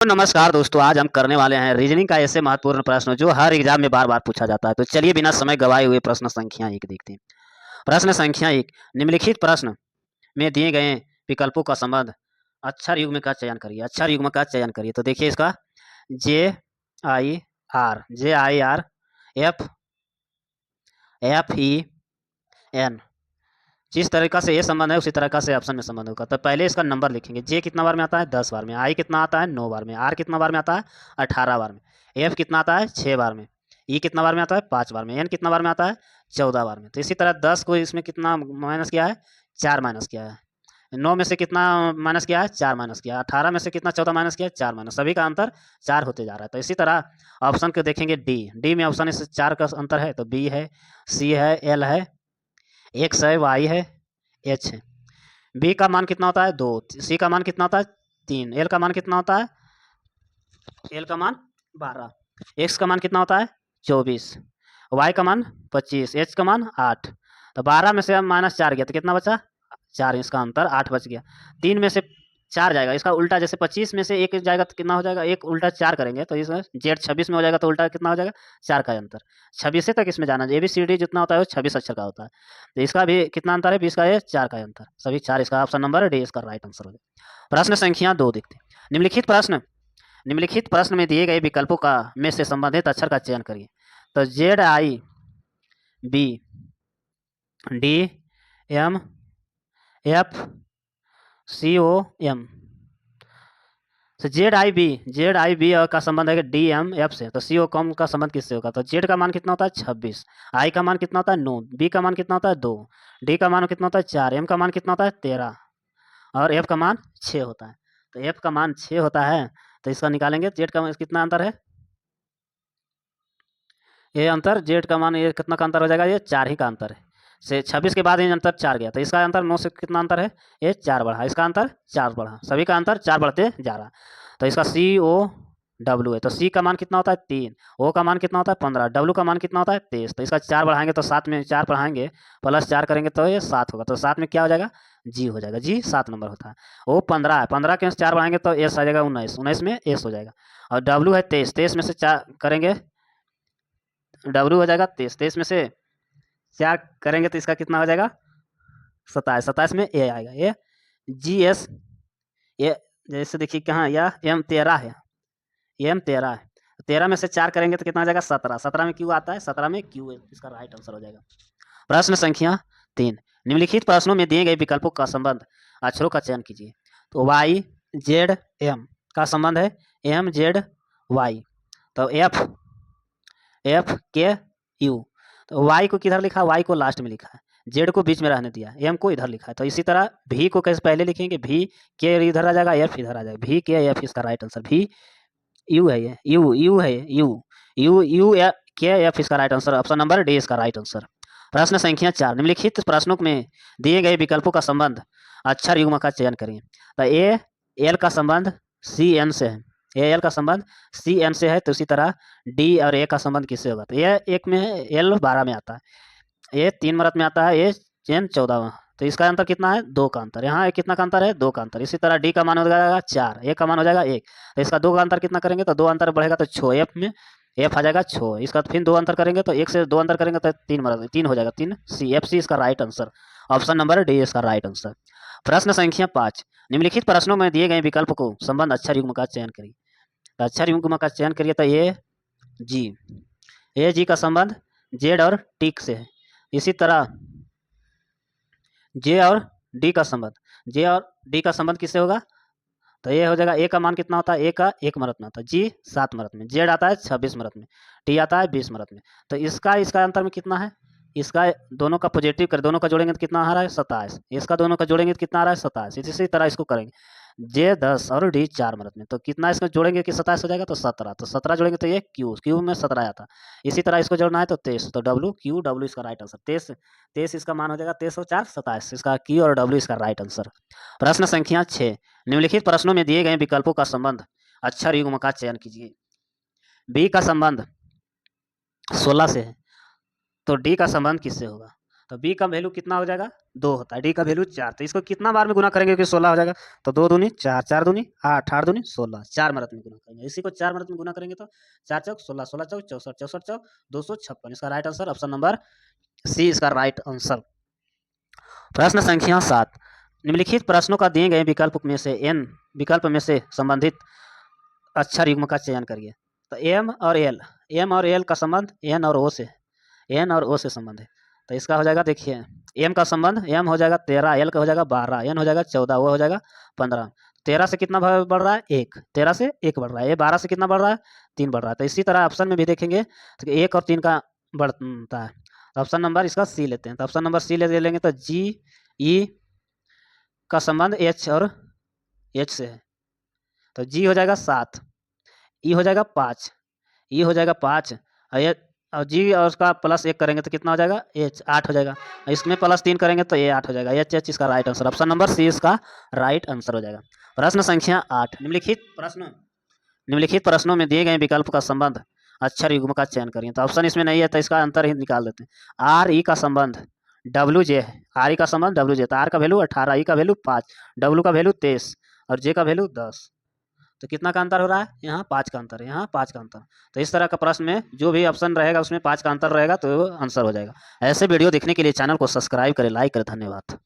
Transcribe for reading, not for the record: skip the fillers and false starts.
तो नमस्कार दोस्तों, आज हम करने वाले हैं रीजनिंग का ऐसे महत्वपूर्ण प्रश्न जो हर एग्जाम में बार-बार पूछा जाता है। तो चलिए बिना समय गवाए हुए प्रश्न संख्या 1 देखते हैं। प्रश्न संख्या 1, निम्नलिखित प्रश्न में दिए गए विकल्पों का संबंध अक्षर युग्म का चयन करिए। अक्षर युग्म का चयन करिए। तो देखिए इसका जे-आई-आर, एफ, एफ-ई-एन। जिस तरीका से ये संबंध है उसी तरीका से ऑप्शन में संबंध होगा। तो पहले इसका नंबर लिखेंगे। जे कितना बार में आता है? 10 बार में। आई कितना आता है? 9 बार में। आर कितना बार में आता है? 18 बार में। एफ कितना आता है? 6 बार में। ई कितना बार में आता है? 5 बार में। एन कितना बार में आता है? 14 बार में। तो इसी तरह 10 को इसमें कितना माइनस किया है? 4 माइनस किया है। 9 में से कितना माइनस किया है? 4 माइनस किया है। 18 में से कितना 14 माइनस किया है? 4 माइनस। सभी का अंतर 4 होते जा रहा है। तो इसी तरह ऑप्शन को देखेंगे डी। डी में ऑप्शन इस 4 का अंतर है तो बी है, सी है, एल है, एक्स है, वाई है, एच है। बी का मान कितना होता है? 2। सी का मान कितना होता है? 3। एल का मान कितना होता है? एल का मान 12। एक्स का मान कितना होता है? 24। वाई का मान 25। एच का मान 8। तो 12 में से हम -4 गया तो कितना बचा? 4। इसका अंतर 8 बच गया। 3 में से 4 जाएगा, इसका उल्टा जैसे 25 में से 1 जाएगा तो कितना हो जाएगा? 1 उल्टा 4 करेंगे तो इसमें जेड 26 में हो जाएगा तो उल्टा कितना हो जाएगा? 4 का अंतर। 26 तक इसमें जाना है। ABCD जितना होता है वो 26 अक्षर का होता है। तो इसका भी कितना अंतर है? 20 का, ये 4 का अंतर। सभी 4, इसका ऑप्शन नंबर डी इसका राइट आंसर हो जाएगा। प्रश्न संख्या 2 देखते हैं। निम्नलिखित प्रश्न में दिए गए विकल्पों का में से संबंधित अक्षर का चयन करिए। तो ZIBDMFCOM। तो जेड आई बी का संबंध है DMF से। तो COM का संबंध किससे होगा? तो जेड का मान कितना होता है? 26। आई का मान कितना होता है? 9। बी का मान कितना होता है? 2। डी का मान कितना होता है? 4। एम का मान कितना होता है? 13। और एफ का मान 6 होता है। तो एफ का मान 6 होता है तो इसका निकालेंगे। जेड का कितना अंतर है? ये अंतर जेड का मान, ये कितना का अंतर हो जाएगा? ये 4 ही का अंतर है। से 26 के बाद ये अंतर 4 गया तो इसका अंतर 9 से कितना अंतर है? ये 4 बढ़ा। इसका अंतर 4 बढ़ा। सभी का अंतर 4 बढ़ते जा रहा। तो इसका COW है। तो सी का मान कितना होता है? 3। ओ का मान कितना होता है? 15। डब्ल्यू का मान कितना होता है? 23। तो इसका 4 बढ़ाएंगे तो 7 में 4 बढ़ाएंगे प्लस 4 करेंगे तो ये 7 होगा। तो 7 में क्या हो जाएगा? जी हो जाएगा। जी 7 नंबर होता है। ओ 15 है। 15 के 4 बढ़ाएंगे तो एस आ जाएगा 19। 19 में एस हो जाएगा। और डब्ल्यू है 23। 23 में से 4 करेंगे, डब्ल्यू हो जाएगा 23। 23 में से 4 करेंगे तो इसका कितना हो जाएगा? 27। 27 में ए आएगा। ये GS, ये जैसे देखिए कहाँ, या एम 13 है। एम 13 है। 13 में से 4 करेंगे तो कितना हो जाएगा? 17। 17 में क्यू आता है। 17 में क्यू है। इसका राइट आंसर हो जाएगा। प्रश्न संख्या 3, निम्नलिखित प्रश्नों में दिए गए विकल्पों का संबंध अक्षरों का चयन कीजिए। तो YZM का संबंध है MZY। तो FKU। तो Y को किधर लिखा? Y को लास्ट में लिखा है। जेड को बीच में रहने दिया, एम को इधर लिखा है। तो इसी तरह भी को कैसे पहले लिखेंगे? भी के इधर आ जाएगा, एफ इधर आ जाएगा। भी के एफ इसका राइट आंसर। भी यू है, ये यू है, यू के एफ इसका right answer. Option number D इसका राइट आंसर। प्रश्न संख्या 4, निम्नलिखित प्रश्नों में दिए गए विकल्पों का संबंध अक्षर युग्म का चयन करिए। तो ए एल का संबंध सी एन से है। ए एल का संबंध सी एन से है। तो इसी तरह डी और ए का संबंध किससे होगा? तो ये 1 में है, एल 12 में आता है, ये 3 मरत में आता है, ये एन 14 में। तो इसका अंतर कितना है? 2 का अंतर। यहाँ कितना का अंतर है? 2 का अंतर। इसी तरह डी का मान हो जाएगा 4, ए का मान हो जाएगा 1। तो इसका 2 का अंतर कितना करेंगे तो 2 अंतर बढ़ेगा तो 6। एफ में एफ आ जाएगा 6। इसका फिर 2 अंतर करेंगे तो 1 से 2 अंतर करेंगे तो 3 मरत 3 हो जाएगा। 3 सी, एफ सी इसका right answer. Option number D इसका राइट आंसर। प्रश्न संख्या 5, निम्नलिखित प्रश्नों में दिए गए विकल्प को संबंध अक्षर युग्म का चयन करिए। तो अक्षर युग्म का चयन करिए। तो ए जी का संबंध जेड और टी से है। इसी तरह जे और डी का संबंध किससे होगा? तो ये हो जाएगा, ए का मान कितना होता है? ए का 1 मरत में आता है, जी 7 मरत में, जेड आता है 26 मरत में, टी आता है 20 मरत में। तो इसका अंतर में कितना है? इसका दोनों का पॉजिटिव कर, दोनों का जोड़ेंगे तो कितना आ रहा है? 27। इसका दोनों का जोड़ेंगे तो कितना आ रहा है? 27। इसी तरह इसको करेंगे, जे 10 और डी 4 मरत में, तो कितना इसमें जोड़ेंगे कि 27 हो जाएगा? तो 17। तो 17 जोड़ेंगे तो ये क्यू में 17 आता। इसी तरह इसको जोड़ना है तो 23। तो डब्ल्यू इसका राइट आंसर। 23 इसका मान हो जाएगा। 23 और 4 27। इसका क्यू और डब्ल्यू इसका राइट आंसर। प्रश्न संख्या 6, निम्नलिखित प्रश्नों में दिए गए विकल्पों का संबंध अक्षर युग्म का चयन कीजिए। बी का संबंध 16 से है। तो डी का संबंध किससे होगा? तो बी का वैल्यू कितना हो जाएगा? 2 होता है, डी का वैल्यू 4। तो इसको कितना बार में गुना करेंगे कि 16 हो जाएगा? तो 2 दूनी 4, 4 दूनी 8, 8 दूनी 16, 4 मरत में गुना करेंगे। इसी को 4 मरत में गुना करेंगे तो 4 चौक 16, 16 चौक 64, 64 चौक 256। इसका right answer option number C इसका राइट आंसर। प्रश्न संख्या 7, निम्नलिखित प्रश्नों का दिए गए विकल्प में से एन विकल्प में से संबंधित अक्षर युग्म का चयन करिए। तो एम और एल का संबंध एन और ओ से संबंध है। तो इसका हो जाएगा, देखिए एम का संबंध एम हो जाएगा 13, एल का हो जाएगा 12, एन हो जाएगा 14, वो हो जाएगा 15। 13 से कितना बढ़ रहा है? 1, 13 से 1 बढ़ रहा है। ये 12 से कितना बढ़ रहा है? 3 बढ़ रहा है। तो इसी तरह ऑप्शन में भी देखेंगे तो 1 और 3 का बढ़ता है। तो ऑप्शन नंबर इसका सी लेते हैं। तो ऑप्शन नंबर सी ले लेंगे तो जी ई का संबंध एच और एच से है। तो जी हो जाएगा 7, ई हो जाएगा 5, ई हो जाएगा 5 और जी और उसका प्लस 1 करेंगे तो कितना हो जाएगा? एच 8 हो जाएगा। इसमें प्लस 3 करेंगे तो ये 8 हो जाएगा। एच एच इसका right answer, option number C इसका राइट आंसर हो जाएगा। प्रश्न संख्या 8, निम्नलिखित प्रश्नों में दिए गए विकल्प का संबंध अक्षर युग्म का चयन करिए। तो ऑप्शन इसमें नहीं है तो इसका अंतर ही निकाल देते हैं। आर ई का संबंध डब्ल्यू जे है, आर ई का संबंध डब्ल्यू जे। तो आर का वैल्यू 18, ई का वैल्यू 5, डब्ल्यू का वैल्यू 23 और जे का वैल्यू 10। तो कितना का अंतर हो रहा है? यहाँ 5 का अंतर है, यहाँ 5 का अंतर। तो इस तरह का प्रश्न में जो भी ऑप्शन रहेगा उसमें 5 का अंतर रहेगा तो आंसर हो जाएगा। ऐसे वीडियो देखने के लिए चैनल को सब्सक्राइब करें, लाइक करें। धन्यवाद।